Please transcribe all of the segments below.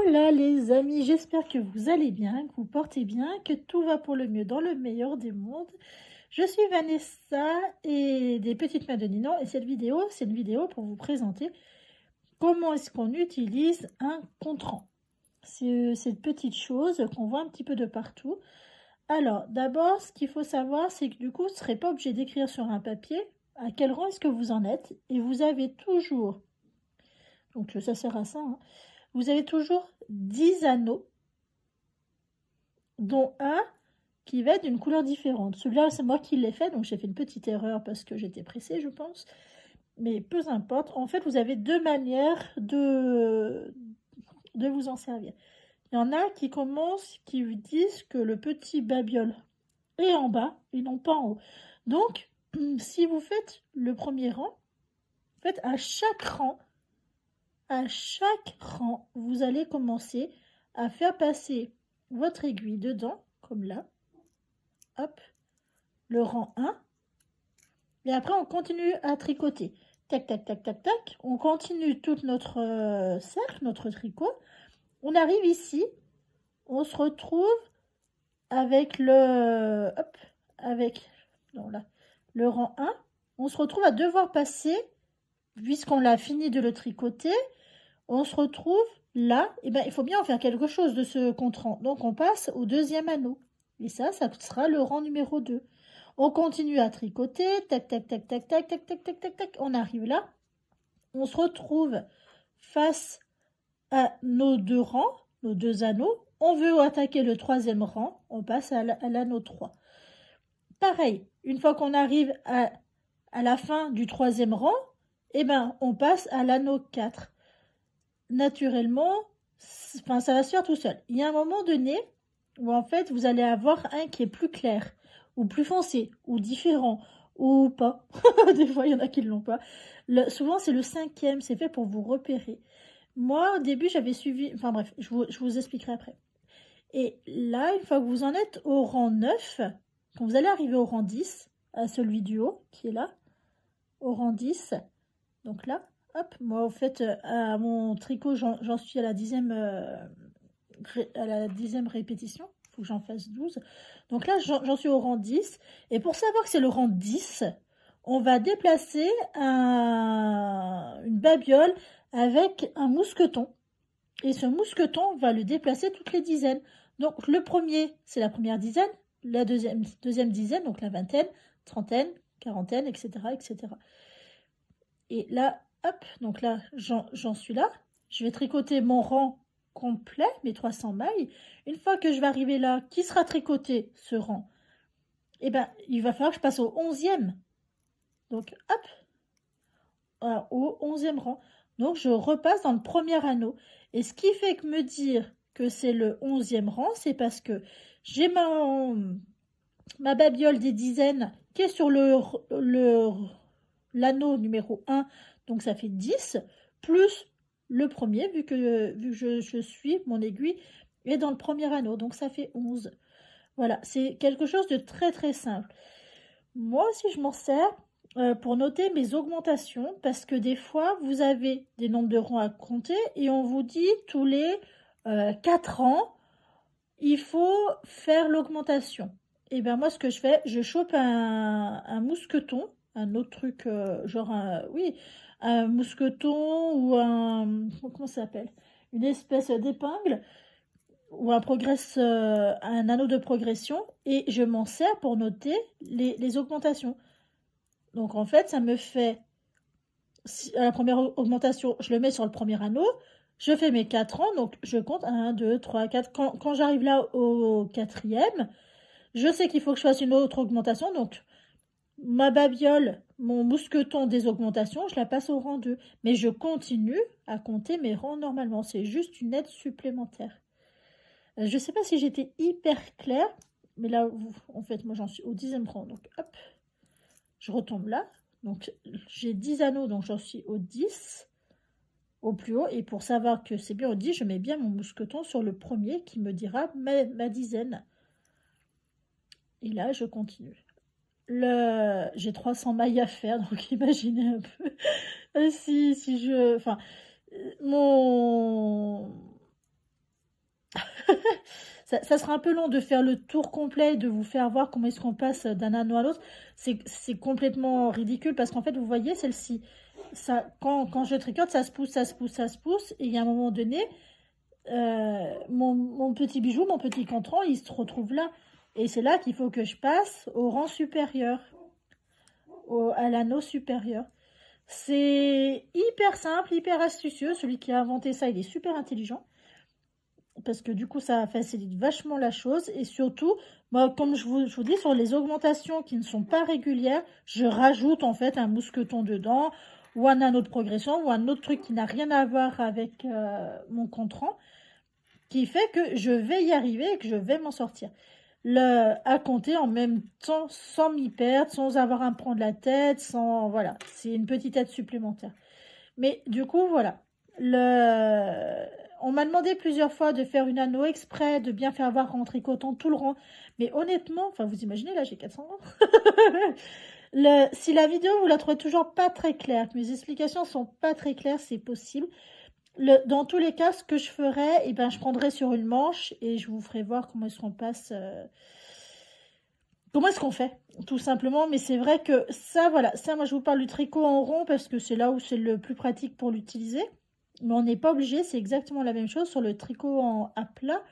Voilà les amis, j'espère que vous allez bien, que vous portez bien, que tout va pour le mieux dans le meilleur des mondes. Je suis Vanessa et des Petites Mains de Ninon et cette vidéo, c'est une vidéo pour vous présenter comment est-ce qu'on utilise un contrant. C'est cette petite chose qu'on voit un petit peu de partout. Alors d'abord, ce qu'il faut savoir, c'est que du coup, vous ne serez pas obligé d'écrire sur un papier à quel rang est-ce que vous en êtes et vous avez toujours, donc ça sert à ça, hein, vous avez toujours 10 anneaux, dont un qui va être d'une couleur différente. Celui-là, c'est moi qui l'ai fait, donc j'ai fait une petite erreur parce que j'étais pressée, je pense. Mais peu importe. En fait, vous avez deux manières de vous en servir. Il y en a qui commencent, qui vous disent que le petit babiole est en bas et non pas en haut. Donc, si vous faites le premier rang, en fait, à chaque rang, vous allez commencer à faire passer votre aiguille dedans, comme là. Hop, le rang 1. Et après, on continue à tricoter. Tac, tac, tac, tac, tac. On continue tout notre cercle, notre tricot. On arrive ici. On se retrouve avec le... Hop, avec... Non, là, le rang 1. On se retrouve à devoir passer, puisqu'on l'a fini de le tricoter, on se retrouve là. Et ben, il faut bien en faire quelque chose de ce contrant. Donc, on passe au deuxième anneau. Et ça sera le rang numéro 2. On continue à tricoter, tac, tac, tac, tac, tac, tac, tac, tac, tac, tac. On arrive là. On se retrouve face à nos deux rangs, nos deux anneaux. On veut attaquer le troisième rang. On passe à l'anneau 3. Pareil, une fois qu'on arrive à la fin du troisième rang, eh ben, on passe à l'anneau 4. Naturellement, enfin, ça va se faire tout seul. Il y a un moment donné où en fait vous allez avoir un qui est plus clair ou plus foncé ou différent ou pas. Des fois il y en a qui ne l'ont pas. Souvent c'est le cinquième, c'est fait pour vous repérer. Moi au début j'avais suivi, enfin bref, je vous expliquerai après. Et là, une fois que vous en êtes au rang 9, quand vous allez arriver au rang 10, à celui du haut qui est là, au rang 10, donc là, hop, moi, au fait, à mon tricot, j'en suis à la 10e répétition. Il faut que j'en fasse 12. Donc là, j'en suis au rang 10. Et pour savoir que c'est le rang 10, on va déplacer une babiole avec un mousqueton. Et ce mousqueton, on va le déplacer toutes les dizaines. Donc le premier, c'est la première dizaine. La deuxième dizaine, donc la vingtaine, trentaine, quarantaine, etc., etc. Et là, hop, donc là, j'en suis là. Je vais tricoter mon rang complet, mes 300 mailles. Une fois que je vais arriver là, qui sera tricoté, ce rang? Eh bien, il va falloir que je passe au 11e. Donc, hop, voilà, au 11e rang. Donc, je repasse dans le premier anneau. Et ce qui fait que me dire que c'est le 11e rang, c'est parce que j'ai ma babiole des dizaines qui est sur l'anneau numéro 1, donc ça fait 10, plus le premier, vu que je suis, mon aiguille est dans le premier anneau, donc ça fait 11. Voilà, c'est quelque chose de très très simple. Moi aussi, je m'en sers pour noter mes augmentations, parce que des fois, vous avez des nombres de rangs à compter, et on vous dit tous les 4 rangs, il faut faire l'augmentation. Et bien moi, ce que je fais, je chope un mousqueton, un autre truc, genre un mousqueton ou comment ça s'appelle? Une espèce d'épingle ou un anneau de progression, et je m'en sers pour noter les augmentations. Donc en fait, ça me fait, la première augmentation, je le mets sur le premier anneau, je fais mes 4 rangs, donc je compte 1, 2, 3, 4. Quand j'arrive là au 4e, je sais qu'il faut que je fasse une autre augmentation, donc ma babiole, mon mousqueton des augmentations, je la passe au rang 2. Mais je continue à compter mes rangs normalement, c'est juste une aide supplémentaire. Je ne sais pas si j'étais hyper claire, mais là, en fait, moi j'en suis au 10e rang, donc hop, je retombe là. Donc j'ai 10 anneaux, donc j'en suis au 10, au plus haut. Et pour savoir que c'est bien au 10, je mets bien mon mousqueton sur le premier qui me dira ma dizaine. Et là, je continue. J'ai 300 mailles à faire, donc imaginez un peu si je... Enfin, Ça sera un peu long de faire le tour complet et de vous faire voir comment est-ce qu'on passe d'un anneau à l'autre. C'est complètement ridicule parce qu'en fait, vous voyez, celle-ci, quand je tricote, ça se pousse, ça se pousse, ça se pousse. Et il y a un moment donné, mon petit bijou, mon petit cantron, il se retrouve là. Et c'est là qu'il faut que je passe au rang supérieur, à l'anneau supérieur. C'est hyper simple, hyper astucieux. Celui qui a inventé ça, il est super intelligent. Parce que du coup, ça facilite vachement la chose. Et surtout, moi, comme je vous dis, sur les augmentations qui ne sont pas régulières, je rajoute en fait un mousqueton dedans, ou un anneau de progression, ou un autre truc qui n'a rien à voir avec mon contrant, qui fait que je vais y arriver et que je vais m'en sortir. À compter en même temps, sans m'y perdre, sans avoir à me prendre la tête, sans... Voilà, c'est une petite aide supplémentaire. Mais du coup, voilà. On m'a demandé plusieurs fois de faire une anneau exprès, de bien faire voir en tricotant tout le rang. Mais honnêtement, enfin vous imaginez, là j'ai 400 rangs. Si la vidéo, vous la trouvez toujours pas très claire, que mes explications sont pas très claires, c'est possible. Dans tous les cas, ce que je ferais, eh ben, je prendrais sur une manche et je vous ferai voir comment est-ce qu'on passe... Comment est-ce qu'on fait, tout simplement. Mais c'est vrai que ça, voilà, ça, moi je vous parle du tricot en rond parce que c'est là où c'est le plus pratique pour l'utiliser. Mais on n'est pas obligé, c'est exactement la même chose sur le tricot à plat.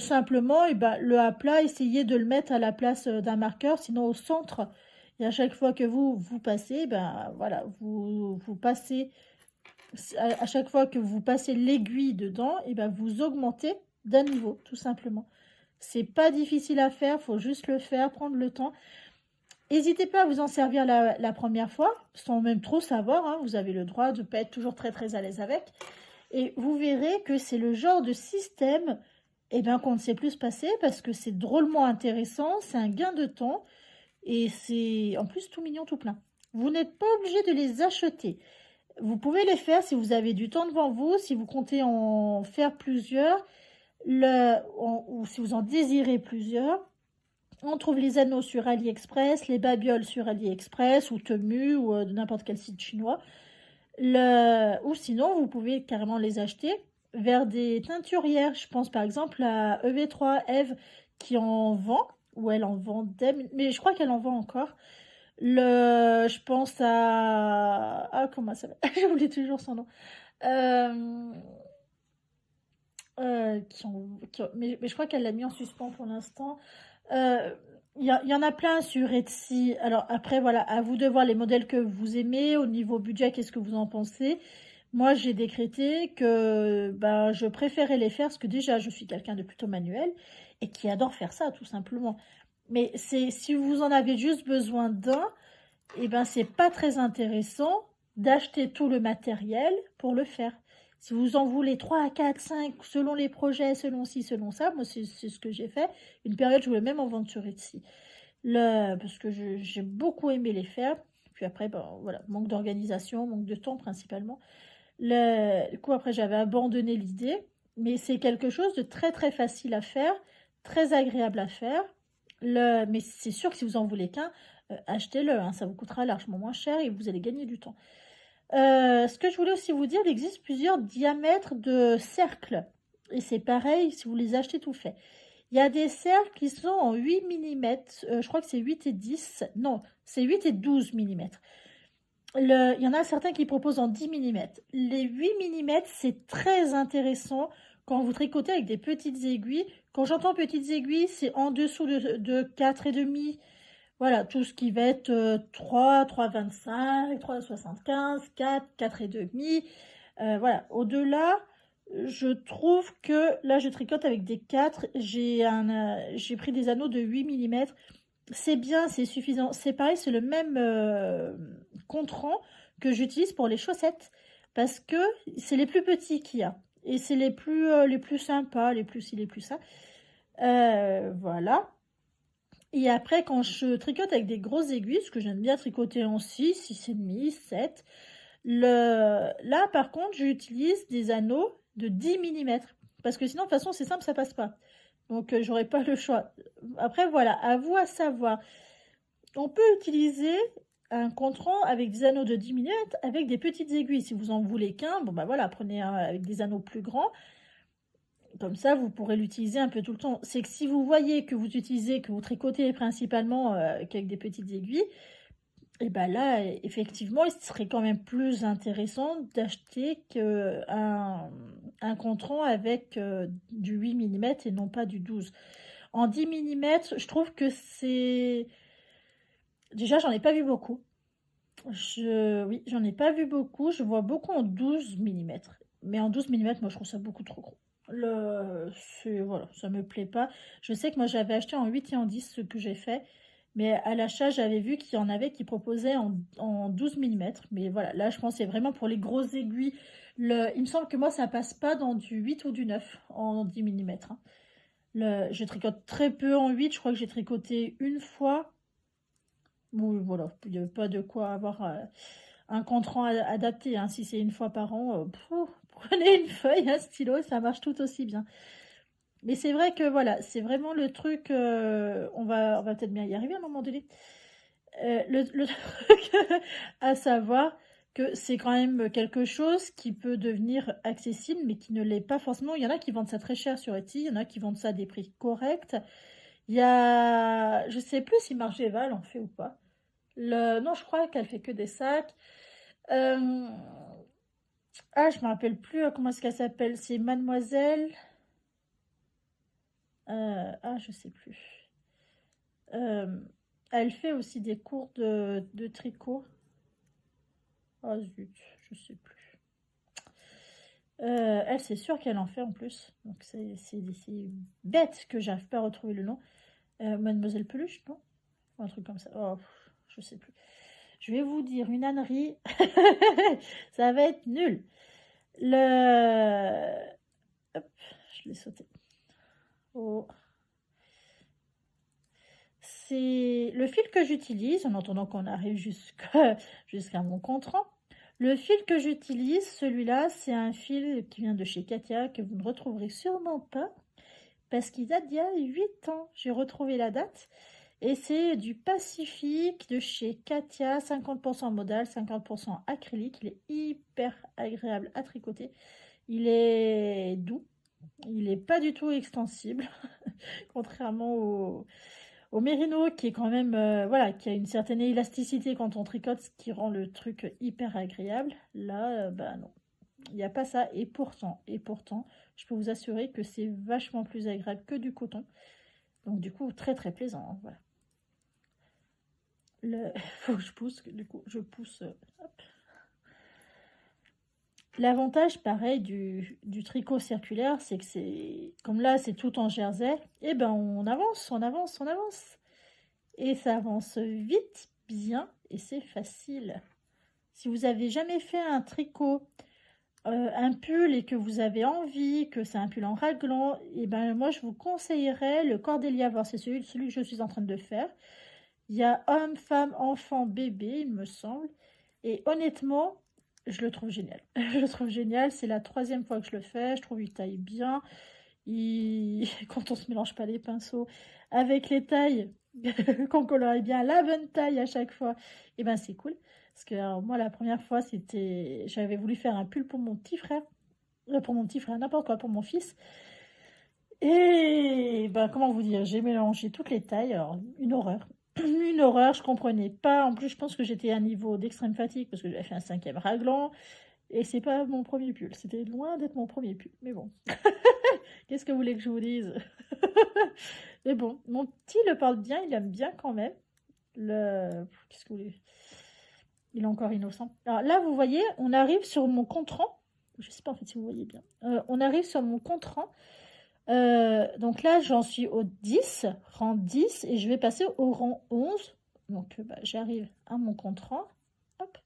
Simplement, eh ben, le à plat, essayez de le mettre à la place d'un marqueur, sinon au centre. Et à chaque fois que vous passez, ben voilà, vous passez... À chaque fois que vous passez l'aiguille dedans, et ben vous augmentez d'un niveau, tout simplement. C'est pas difficile à faire, faut juste le faire, prendre le temps. N'hésitez pas à vous en servir la première fois, sans même trop savoir, hein, vous avez le droit de ne pas être toujours très très à l'aise avec. Et vous verrez que c'est le genre de système qu'on ne sait plus se passer parce que c'est drôlement intéressant, c'est un gain de temps et c'est en plus tout mignon, tout plein. Vous n'êtes pas obligé de les acheter. Vous pouvez les faire si vous avez du temps devant vous, si vous comptez en faire plusieurs, ou si vous en désirez plusieurs. On trouve les anneaux sur AliExpress, les babioles sur AliExpress, ou Temu, ou de n'importe quel site chinois. Ou sinon, vous pouvez carrément les acheter vers des teinturières. Je pense par exemple à EV3 Eve qui en vend, ou elle en vendait, mais je crois qu'elle en vend encore. Je pense à... Ah, comment ça s'appelle? J'oublie toujours son nom. Mais je crois qu'elle l'a mis en suspens pour l'instant. Il y en a plein sur Etsy. Alors après, voilà, à vous de voir les modèles que vous aimez. Au niveau budget, qu'est-ce que vous en pensez? Moi, j'ai décrété que je préférais les faire parce que déjà, je suis quelqu'un de plutôt manuel et qui adore faire ça, tout simplement. Mais si vous en avez juste besoin d'un, c'est pas très intéressant d'acheter tout le matériel pour le faire. Si vous en voulez 3, 4, 5, selon les projets, selon ci, selon ça, moi c'est ce que j'ai fait. Une période, je voulais même en vendre sur Etsy. Parce que j'ai beaucoup aimé les faire. Puis après, voilà, manque d'organisation, manque de temps principalement. Du coup, après, j'avais abandonné l'idée. Mais c'est quelque chose de très très facile à faire, très agréable à faire. Mais c'est sûr que si vous en voulez qu'un, achetez-le, hein, ça vous coûtera largement moins cher et vous allez gagner du temps. Ce que je voulais aussi vous dire, il existe plusieurs diamètres de cercles. Et c'est pareil si vous les achetez tout fait. Il y a des cercles qui sont en 8 mm, je crois que c'est 8 et 10, non, c'est 8 et 12 mm. Il y en a certains qui proposent en 10 mm. Les 8 mm, c'est très intéressant quand vous tricotez avec des petites aiguilles. Quand j'entends petites aiguilles, c'est en dessous de 4,5. Voilà, tout ce qui va être 3, 3,25, 3,75, 4, 4,5. Voilà, au-delà, je trouve que là, je tricote avec des 4. J'ai pris des anneaux de 8 mm. C'est bien, c'est suffisant. C'est pareil, c'est le même contrant que j'utilise pour les chaussettes. Parce que c'est les plus petits qu'il y a. Et c'est les plus sympas, les plus ci, les plus ça. Voilà. Et après, quand je tricote avec des grosses aiguilles, ce que j'aime bien tricoter en 6, 6,5, 7, là, par contre, j'utilise des anneaux de 10 mm. Parce que sinon, de toute façon, c'est simple, ça passe pas. Donc, j'aurai pas le choix. Après, voilà, à vous à savoir. On peut utiliser un contrant avec des anneaux de 10 mm avec des petites aiguilles. Si vous en voulez qu'un, bon, voilà, prenez un avec des anneaux plus grands. Comme ça, vous pourrez l'utiliser un peu tout le temps. C'est que si vous voyez que vous utilisez, que vous tricotez principalement qu'avec des petites aiguilles, et ben là, effectivement, il serait quand même plus intéressant d'acheter un contron avec du 8 mm et non pas du 12. En 10 mm, je trouve que c'est... Déjà, j'en ai pas vu beaucoup. Oui, j'en ai pas vu beaucoup. Je vois beaucoup en 12 mm. Mais en 12 mm, moi, je trouve ça beaucoup trop gros. Voilà, ça me plaît pas. Je sais que moi, j'avais acheté en 8 et en 10, ce que j'ai fait. Mais à l'achat, j'avais vu qu'il y en avait qui proposaient en 12 mm. Mais voilà, là, je pense que c'est vraiment pour les grosses aiguilles. Il me semble que moi, ça passe pas dans du 8 ou du 9 en 10 mm. Je tricote très peu en 8. Je crois que j'ai tricoté une fois. Oui, voilà, il n'y a pas de quoi avoir un contrant adapté. Hein. Si c'est une fois par an, prenez une feuille, un stylo, ça marche tout aussi bien. Mais c'est vrai que voilà, c'est vraiment le truc, on va peut-être bien y arriver à un moment donné. Le truc à savoir que c'est quand même quelque chose qui peut devenir accessible, mais qui ne l'est pas forcément. Il y en a qui vendent ça très cher sur Etsy, il y en a qui vendent ça à des prix corrects. Il y a, je sais plus si Margeval en fait ou pas. Non, je crois qu'elle fait que des sacs. Ah, je me rappelle plus comment est-ce qu'elle s'appelle. C'est Mademoiselle. Ah, je sais plus. Elle fait aussi des cours de tricot. Ah zut, je sais plus. Elle, c'est sûr qu'elle en fait en plus. Donc c'est bête que j'arrive pas à retrouver le nom. Mademoiselle Peluche, non? Ou un truc comme ça. Oh, je sais plus. Je vais vous dire une ânerie. Ça va être nul. Hop, je l'ai sauté. Oh. C'est le fil que j'utilise, en attendant qu'on arrive jusqu'à mon contrant. Le fil que j'utilise, celui-là, c'est un fil qui vient de chez Katia, que vous ne retrouverez sûrement pas, parce qu'il date d'il y a 8 ans. J'ai retrouvé la date. Et c'est du Pacifique de chez Katia, 50% modal, 50% acrylique. Il est hyper agréable à tricoter. Il est doux. Il n'est pas du tout extensible, contrairement au Mérino qui est quand même, voilà, qui a une certaine élasticité quand on tricote, ce qui rend le truc hyper agréable. Là, bah non, il n'y a pas ça. Et pourtant, je peux vous assurer que c'est vachement plus agréable que du coton. Donc du coup, très très plaisant. Hein, voilà. Faut que je pousse, du coup, je pousse. Hop. L'avantage, pareil, du tricot circulaire, c'est que c'est, comme là, c'est tout en jersey, et ben on avance, on avance, on avance. Et ça avance vite, bien, et c'est facile. Si vous avez jamais fait un tricot, un pull, et que vous avez envie, que c'est un pull en raglan, et ben moi, je vous conseillerais le Cordélia Voir, c'est celui que je suis en train de faire. Il y a homme, femme, enfant, bébé, il me semble. Et honnêtement, je le trouve génial. Je le trouve génial. C'est la 3e fois que je le fais. Je trouve qu'il taille bien. Quand on se mélange pas les pinceaux avec les tailles, qu'on colorie bien la bonne taille à chaque fois, et ben c'est cool. Parce que alors, moi, la première fois, j'avais voulu faire un pull pour mon petit frère. Pour mon petit frère, n'importe quoi, pour mon fils. Et ben, comment vous dire, j'ai mélangé toutes les tailles. Alors, une horreur. Une horreur, je comprenais pas. En plus, je pense que j'étais à un niveau d'extrême fatigue parce que j'avais fait un 5e raglan. Et c'est pas mon premier pull. C'était loin d'être mon premier pull. Mais bon. Qu'est-ce que vous voulez que je vous dise? Mais bon, mon petit le parle bien. Il aime bien quand même. Qu'est-ce que vous voulez? Il est encore innocent. Alors là, vous voyez, on arrive sur mon contrant. Je sais pas en fait si vous voyez bien. On arrive sur mon contrant. Donc là, j'en suis au 10, rang 10, et je vais passer au rang 11. Donc, j'arrive à mon contrant. Hop.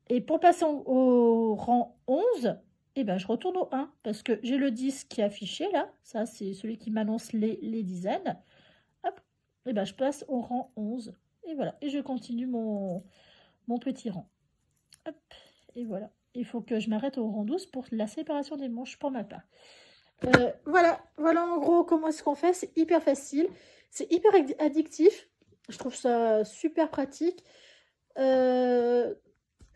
Et pour passer au rang 11, je retourne au 1, parce que j'ai le 10 qui est affiché là. Ça, c'est celui qui m'annonce les dizaines. Hop. Je passe au rang 11. Et voilà. Et je continue mon petit rang. Hop. Et voilà. Il faut que je m'arrête au rang 12 pour la séparation des manches pour ma part. Voilà en gros comment est-ce qu'on fait. C'est hyper facile, c'est hyper addictif, je trouve ça super pratique. Et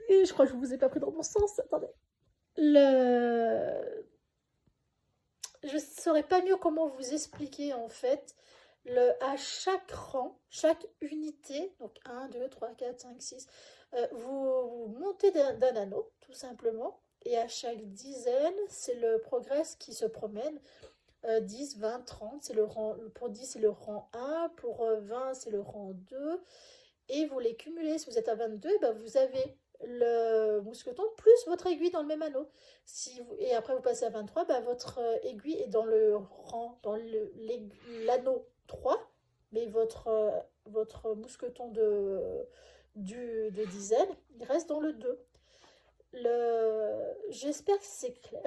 je crois que je vous ai pas pris dans mon sens, attendez. Je je ne saurais pas mieux comment vous expliquer en fait. À chaque rang, chaque unité, donc 1, 2, 3, 4, 5, 6, vous montez d'un anneau, tout simplement. Et à chaque dizaine, c'est le progress qui se promène. 10, 20, 30, c'est le rang, pour 10, c'est le rang 1, pour 20, c'est le rang 2. Et vous les cumulez. Si vous êtes à 22, ben vous avez le mousqueton plus votre aiguille dans le même anneau. Et après, vous passez à 23, ben votre aiguille est dans le rang, dans l'anneau 3, mais votre mousqueton de dizaine, il reste dans le 2. J'espère que c'est clair.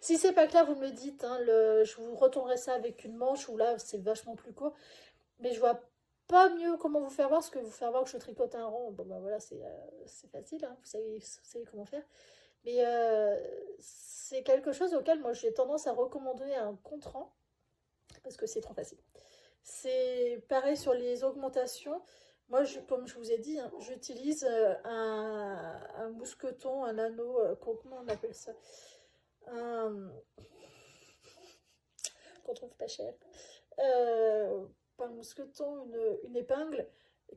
Si c'est pas clair, vous me le dites. Hein, je vous retournerai ça avec une manche où là, c'est vachement plus court. Mais je vois pas mieux comment vous faire voir, parce que vous faire voir que je tricote un rond, bon ben voilà, c'est facile, hein, vous savez comment faire. Mais c'est quelque chose auquel moi j'ai tendance à recommander un contre-rang, parce que c'est trop facile. C'est pareil sur les augmentations. Moi, comme je vous ai dit, hein, j'utilise un mousqueton, un anneau, comment on appelle ça, qu'on trouve pas cher. Pas un mousqueton, une épingle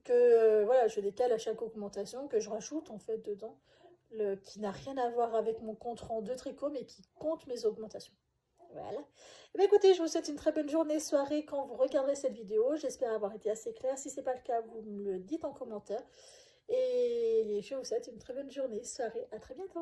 que voilà, je décale à chaque augmentation, que je rajoute en fait dedans, qui n'a rien à voir avec mon compte rang de tricot, mais qui compte mes augmentations. Voilà. Et bien, écoutez, je vous souhaite une très bonne journée, soirée quand vous regarderez cette vidéo. J'espère avoir été assez claire. Si ce n'est pas le cas, vous me le dites en commentaire. Et je vous souhaite une très bonne journée, soirée. À très bientôt.